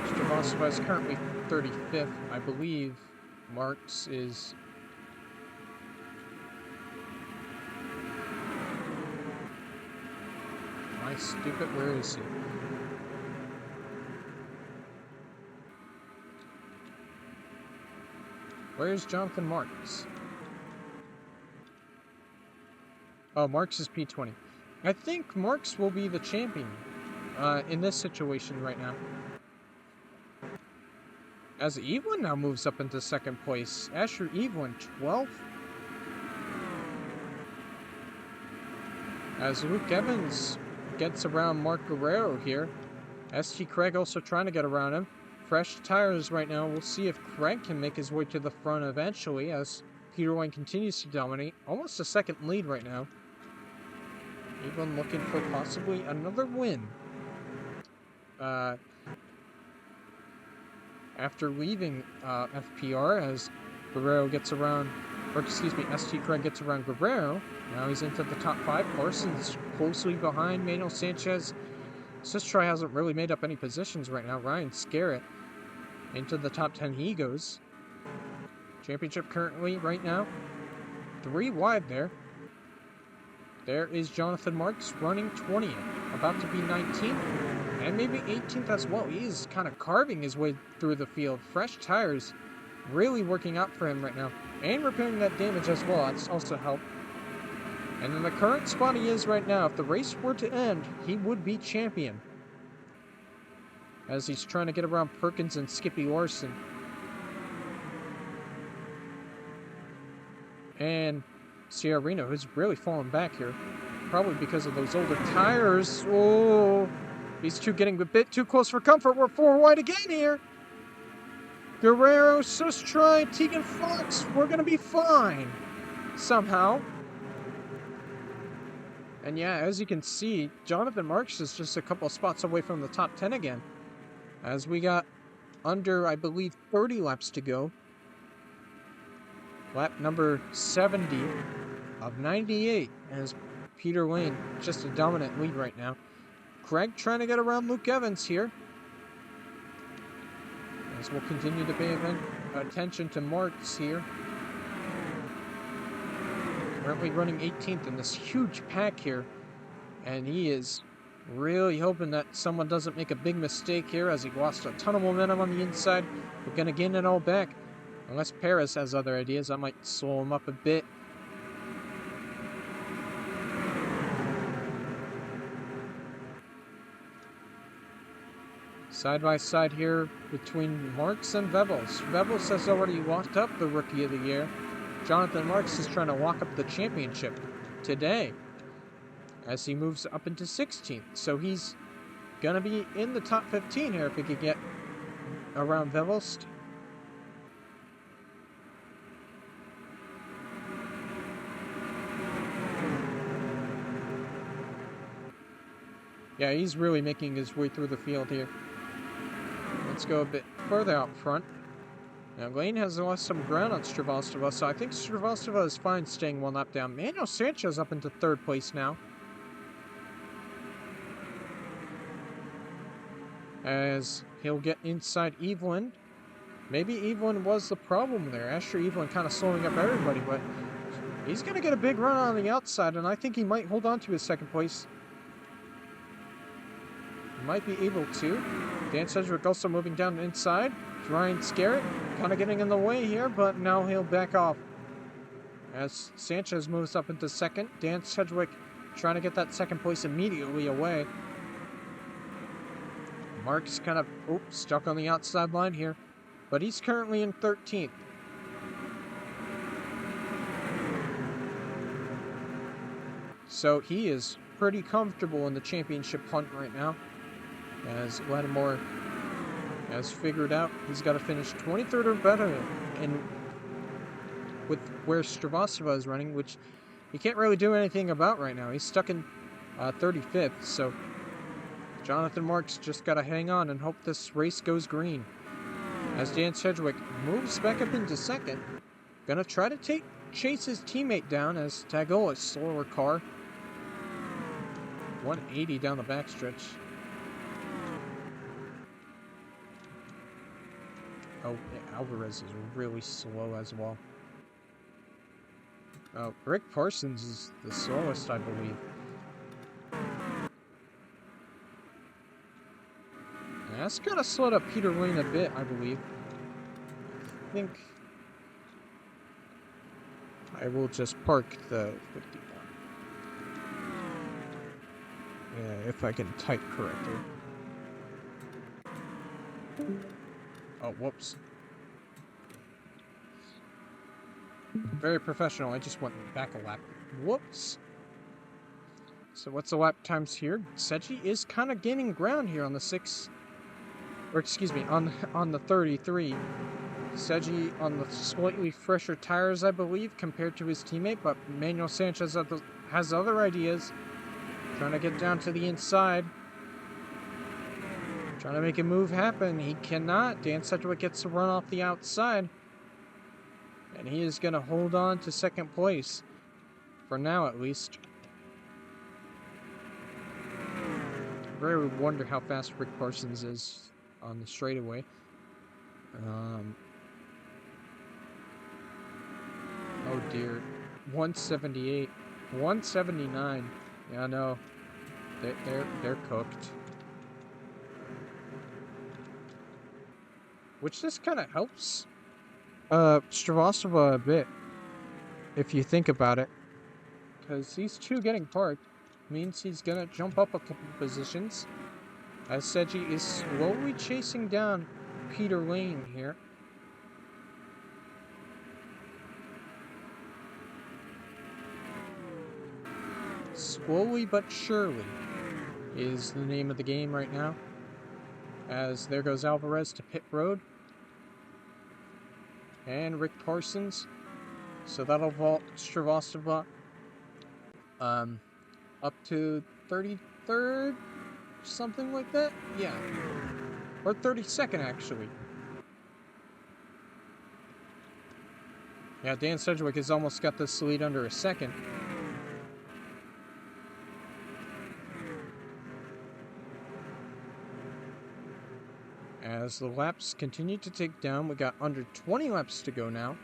Speaker 1: Srivastava is currently 35th. I believe Marks is... My stupid, where is he? Where's Jonathan Marks? Oh, Marks is P20. I think Marks will be the champion in this situation right now. As Evelyn now moves up into 2nd place. Asher Evelyn, 12th. As Luke Evans gets around Mark Guerrero here. ST Craig also trying to get around him. Fresh tires right now. We'll see if Craig can make his way to the front eventually as Peter Lane continues to dominate. Almost a 2nd lead right now. Evelyn looking for possibly another win. After leaving FPR as Guerrero gets around, or excuse me, ST Craig gets around Guerrero. Now he's into the top 5. Parsons closely behind Manuel Sanchez. Sustry hasn't really made up any positions right now. Ryan Scarrett into the top 10 he goes. Championship currently right now 3 wide there. There is Jonathan Marks running 20th, about to be 19th, and maybe 18th as well. He is kind of carving his way through the field. Fresh tires really working out for him right now, and repairing that damage as well. That's also helped. And in the current spot he is right now, if the race were to end, he would be champion. As he's trying to get around Perkins and Skippy Larson. And Sierra Reno, who's really fallen back here. Probably because of those older tires. Oh, these two getting a bit too close for comfort. We're 4 wide again here. Guerrero, Sustry, Tegan Fox. We're going to be fine. Somehow. And yeah, as you can see, Jonathan Marks is just a couple of spots away from the top 10 again. As we got under, I believe, 30 laps to go. Lap number 70 of 98 as Peter Lane just a dominant lead right now. Craig trying to get around Luke Evans here. As we'll continue to pay attention to Marks here. Currently running 18th in this huge pack here. And he is really hoping that someone doesn't make a big mistake here as he lost a ton of momentum on the inside. We're going to gain it all back. Unless Perez has other ideas, I might slow him up a bit. Side by side here between Marks and Vebels. Vebels has already locked up the Rookie of the Year. Jonathan Marks is trying to lock up the championship today as he moves up into 16th. So he's going to be in the top 15 here if he could get around Velost. Yeah, he's really making his way through the field here. Let's go a bit further out front. Now, Lane has lost some ground on Stravostova, so I think Stravostova is fine staying one lap down. Manuel Sanchez up into 3rd place now, as he'll get inside Evelyn. Maybe Evelyn was the problem there. Asher Evelyn kind of slowing up everybody, but he's going to get a big run on the outside, and I think he might hold on to his 2nd place. Might be able to. Dan Sedgwick also moving down inside. Ryan Scarrett kind of getting in the way here, but now he'll back off as Sanchez moves up into 2nd. Dan Sedgwick trying to get that 2nd place immediately away. Mark's kind of stuck on the outside line here, but he's currently in 13th. So he is pretty comfortable in the championship hunt right now, as Lattimore has figured out he's got to finish 23rd or better in with where Stravostova is running, which he can't really do anything about right now. He's stuck in 35th, so Jonathan Marks just got to hang on and hope this race goes green. As Dan Sedgwick moves back up into 2nd, gonna try to chase his teammate down as Tagola's slower car. 180 down the backstretch. Oh, yeah, Alvarez is really slow as well. Oh, Rick Parsons is the slowest, I believe. And that's gonna slowed up Peter Lane a bit, I believe. I think I will just park the 51. Yeah, if I can type correctly. Oh, whoops. Very professional. I just went back a lap. Whoops. So what's the lap times here? Seji is kind of gaining ground here on the 6, or excuse me, on the 33. Seji on the slightly fresher tires, I believe, compared to his teammate, but Manuel Sanchez has other ideas. Trying to get down to the inside. Trying to make a move happen. He cannot. Dan Sedgwick gets to run off the outside. And he is going to hold on to 2nd place. For now, at least. I really wonder how fast Rick Parsons is on the straightaway. Oh dear. 178. 179. Yeah, no. They're cooked. Which just kind of helps Stravostova a bit, if you think about it. Because these two getting parked means he's going to jump up a couple positions. As Seji is slowly chasing down Peter Lane here. Slowly but surely is the name of the game right now. As there goes Alvarez to pit road. And Rick Parsons. So that'll vault Stravostova up to 33rd, something like that? Yeah. Or 32nd, actually. Yeah, Dan Sedgwick has almost got this lead under a 2nd. As the laps continue to tick down, we got under 20 laps to go now.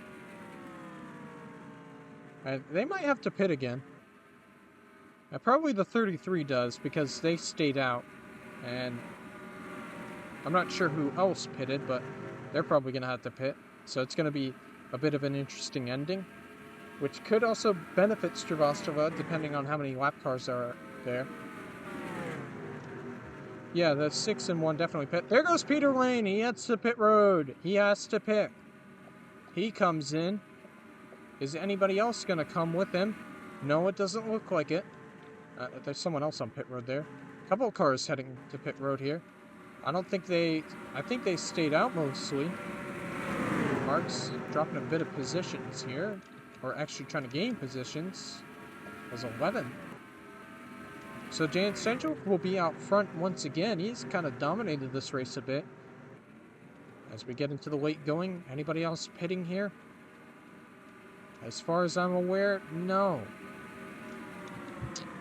Speaker 1: They might have to pit again. Probably the 33 does, because they stayed out. And I'm not sure who else pitted, but they're probably going to have to pit. So it's going to be a bit of an interesting ending, which could also benefit Stravostova, depending on how many lap cars are there. Yeah, the 6 and 1 definitely pit. There goes Peter Lane. He heads to pit road. He has to pit. He comes in. Is anybody else going to come with him? No, it doesn't look like it. There's someone else on pit road there. A couple of cars heading to pit road here. I think they stayed out mostly. Mark's dropping a bit of positions here. Or actually trying to gain positions. As 11. So Dan Sedgwick will be out front once again. He's kind of dominated this race a bit. As we get into the late going, anybody else pitting here? As far as I'm aware, no.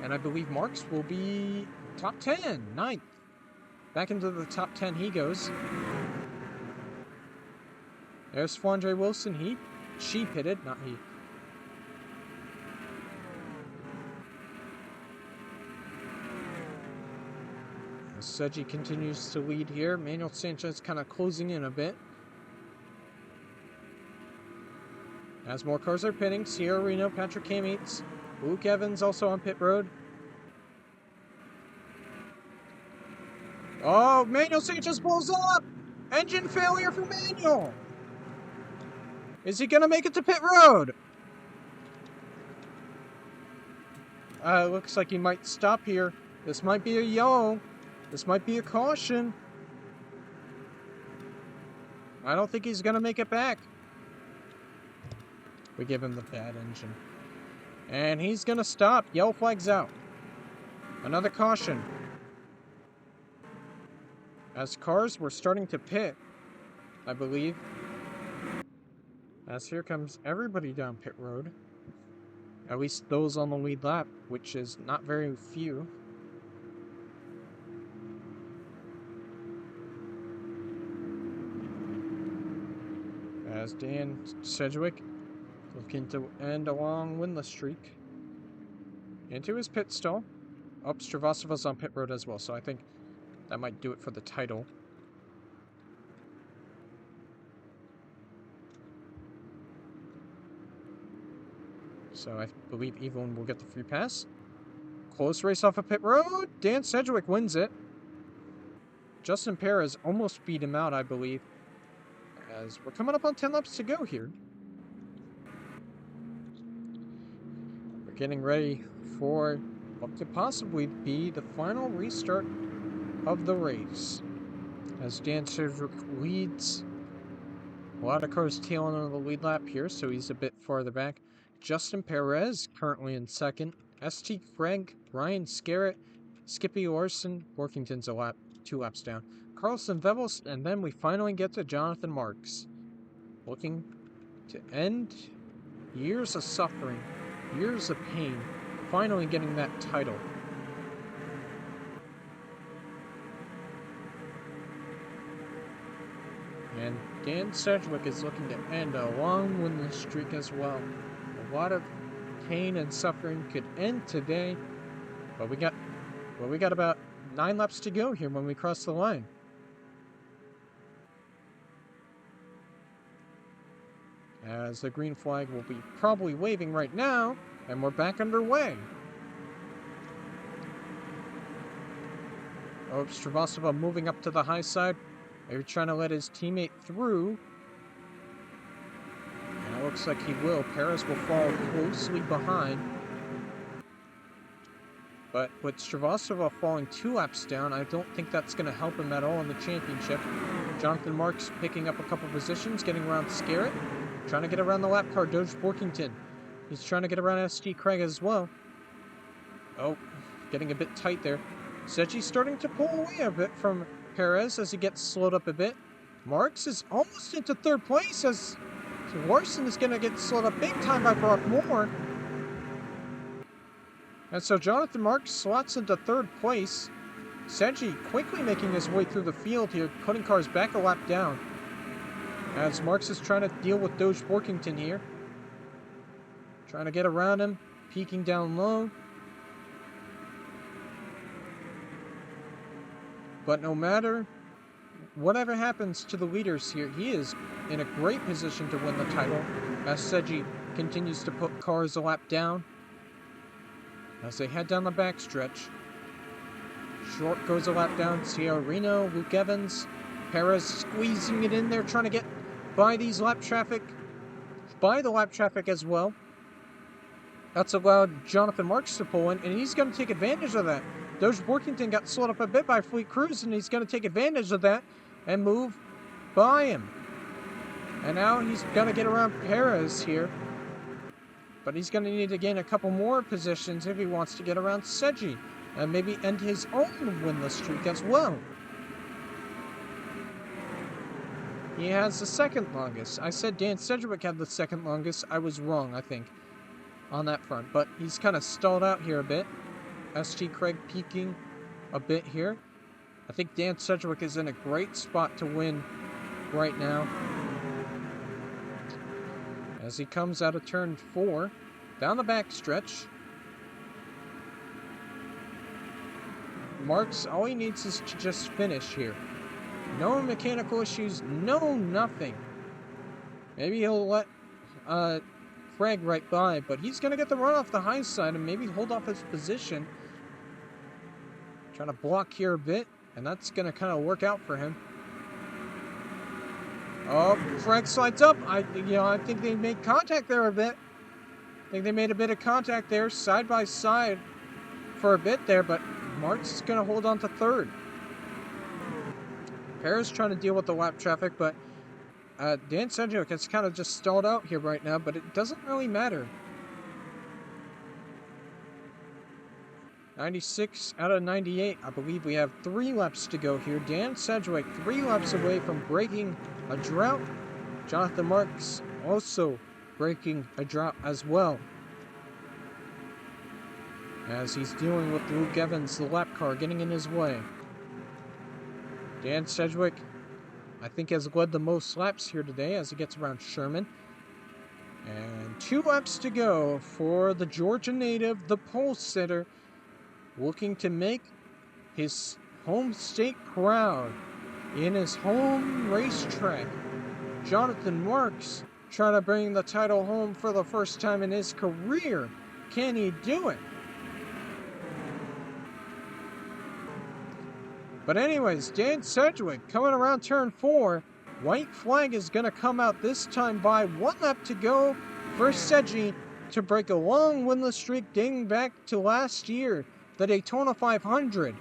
Speaker 1: And I believe Marks will be top 10, 9th. Back into the top 10 he goes. There's Flandre Wilson. She pitted, not he. Sedgy continues to lead here. Manuel Sanchez kind of closing in a bit. As more cars are pitting, Sierra Reno, Patrick Kamietz, Luke Evans also on pit road. Oh, Manuel Sanchez pulls up! Engine failure for Manuel! Is he gonna make it to pit road? Looks like he might stop here. This might be a yellow. This might be a caution. I don't think he's gonna make it back. We give him the bad engine. And he's gonna stop. Yellow flag's out. Another caution. As cars were starting to pit, I believe. As here comes everybody down pit road. At least those on the lead lap, which is not very few. As Dan Sedgwick looking to end a long winless streak. Into his pit stall. Oh, Stravasova's on pit road as well, so I think that might do it for the title. So I believe Evelyn will get the free pass. Close race off of pit road. Dan Sedgwick wins it. Justin Perez almost beat him out, I believe. As we're coming up on 10 laps to go here. We're getting ready for what could possibly be the final restart of the race. As Dan Sedgwick leads. A lot of cars tailing on the lead lap here, so he's a bit farther back. Justin Perez currently in second. St. Craig, Ryan Scarrett, Skippy Larson, Workington's 2 laps down. Carlson Vevels, and then we finally get to Jonathan Marks. Looking to end years of suffering, years of pain, finally getting that title. And Dan Sedgwick is looking to end a long winless streak as well. A lot of pain and suffering could end today, but we got about 9 laps to go here when we cross the line. As the green flag will be probably waving right now, and we're back underway. Oh, Stravasova moving up to the high side. Maybe trying to let his teammate through. And it looks like he will. Perez will fall closely behind. But with Stravasova falling 2 laps down, I don't think that's going to help him at all in the championship. Jonathan Marks picking up a couple positions, getting around Scarrett. Trying to get around the lap car, Doge Borkington. He's trying to get around St. Craig as well. Oh, getting a bit tight there. Sedgy's starting to pull away a bit from Perez as he gets slowed up a bit. Marks is almost into 3rd place as Larson is going to get slowed up big time by Brock Moore. And so Jonathan Marks slots into 3rd place. Sedgy quickly making his way through the field here, putting cars back a lap down. As Marks is trying to deal with Doge Borkington here. Trying to get around him, peeking down low. But no matter whatever happens to the leaders here, he is in a great position to win the title as Sedgy continues to put cars a lap down. As they head down the backstretch. Short goes a lap down, Sierra Reno, Luke Evans, Perez squeezing it in there, trying to get by these lap traffic. by the lap traffic as well. That's allowed Jonathan Marks to pull in, and he's going to take advantage of that. Doge Workington got slowed up a bit by Fleet Cruz, and he's going to take advantage of that and move by him. And now he's going to get around Perez here. But he's going to need to gain a couple more positions if he wants to get around Seji. And maybe end his own winless streak as well. He has the second longest. I said Dan Sedgwick had the second longest. I was wrong, I think, on that front. But he's kind of stalled out here a bit. ST Craig peaking a bit here. I think Dan Sedgwick is in a great spot to win right now. As he comes out of turn 4, down the back stretch. Marks, all he needs is to just finish here. No mechanical issues, no nothing. Maybe he'll let Craig right by, but he's going to get the run off the high side and maybe hold off his position. Trying to block here a bit, and that's going to kind of work out for him. Oh, Craig slides up. I think they made contact there a bit. I think they made a bit of contact there, side by side, for a bit there, but Marks is going to hold on to third. Perez trying to deal with the lap traffic, but Dan Sedgwick has kind of just stalled out here right now, but it doesn't really matter. 96 out of 98. I believe we have 3 laps to go here. Dan Sedgwick 3 laps away from breaking a drought. Jonathan Marks also breaking a drought as well, as he's dealing with Luke Evans, the lap car, getting in his way. Dan Sedgwick, I think, has led the most laps here today as he gets around Sherman. And 2 laps to go for the Georgia native, the pole sitter, looking to make his home state proud in his home racetrack. Jonathan Marks trying to bring the title home for the first time in his career. Can he do it? But anyways, Dan Sedgwick coming around turn 4. White flag is going to come out this time by 1 lap to go for Seji to break a long winless streak dating back to last year, the Daytona 500.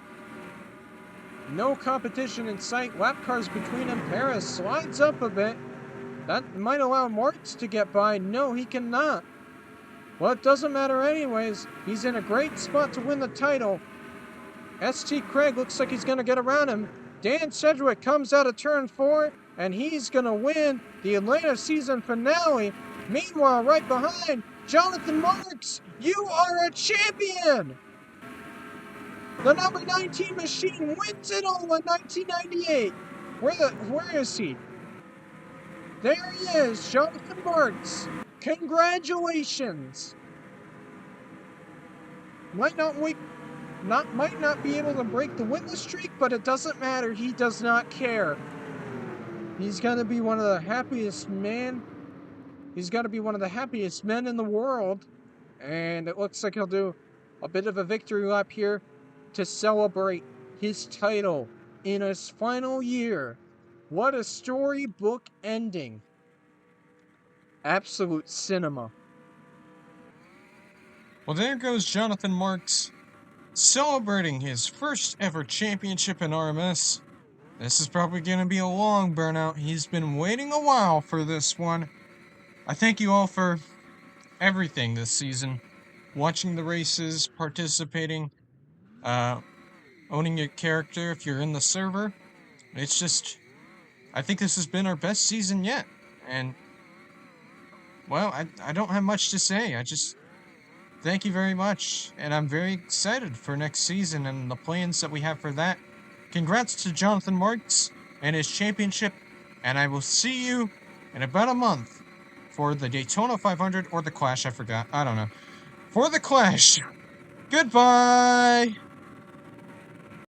Speaker 1: No competition in sight. Lap cars between them. Perez slides up a bit. That might allow Marks to get by. No, he cannot. Well, it doesn't matter anyways. He's in a great spot to win the title. ST Craig looks like he's going to get around him. Dan Sedgwick comes out of turn 4, and he's going to win the Atlanta season finale. Meanwhile, right behind, Jonathan Marks, you are a champion! The number 19 machine wins it all in 1998. Where is he? There he is, Jonathan Marks. Congratulations. Might not be able to break the winless streak, but it doesn't matter. He does not care. He's going to be one of the happiest men. He's got to be one of the happiest men in the world. And it looks like he'll do a bit of a victory lap here to celebrate his title in his final year. What a storybook ending. Absolute cinema. Well, there goes Jonathan Marks, celebrating his first ever championship in RMS. This is probably going to be a long burnout. He's been waiting a while for this one. I thank you all for everything this season. Watching the races, participating, owning your character if you're in the server. It's just, I think this has been our best season yet. And, well, I don't have much to say. I just thank you very much. And I'm very excited for next season and the plans that we have for that. Congrats to Jonathan Marks and his championship. And I will see you in about a month for the Daytona 500 or the Clash. I forgot. I don't know. For the Clash. Goodbye.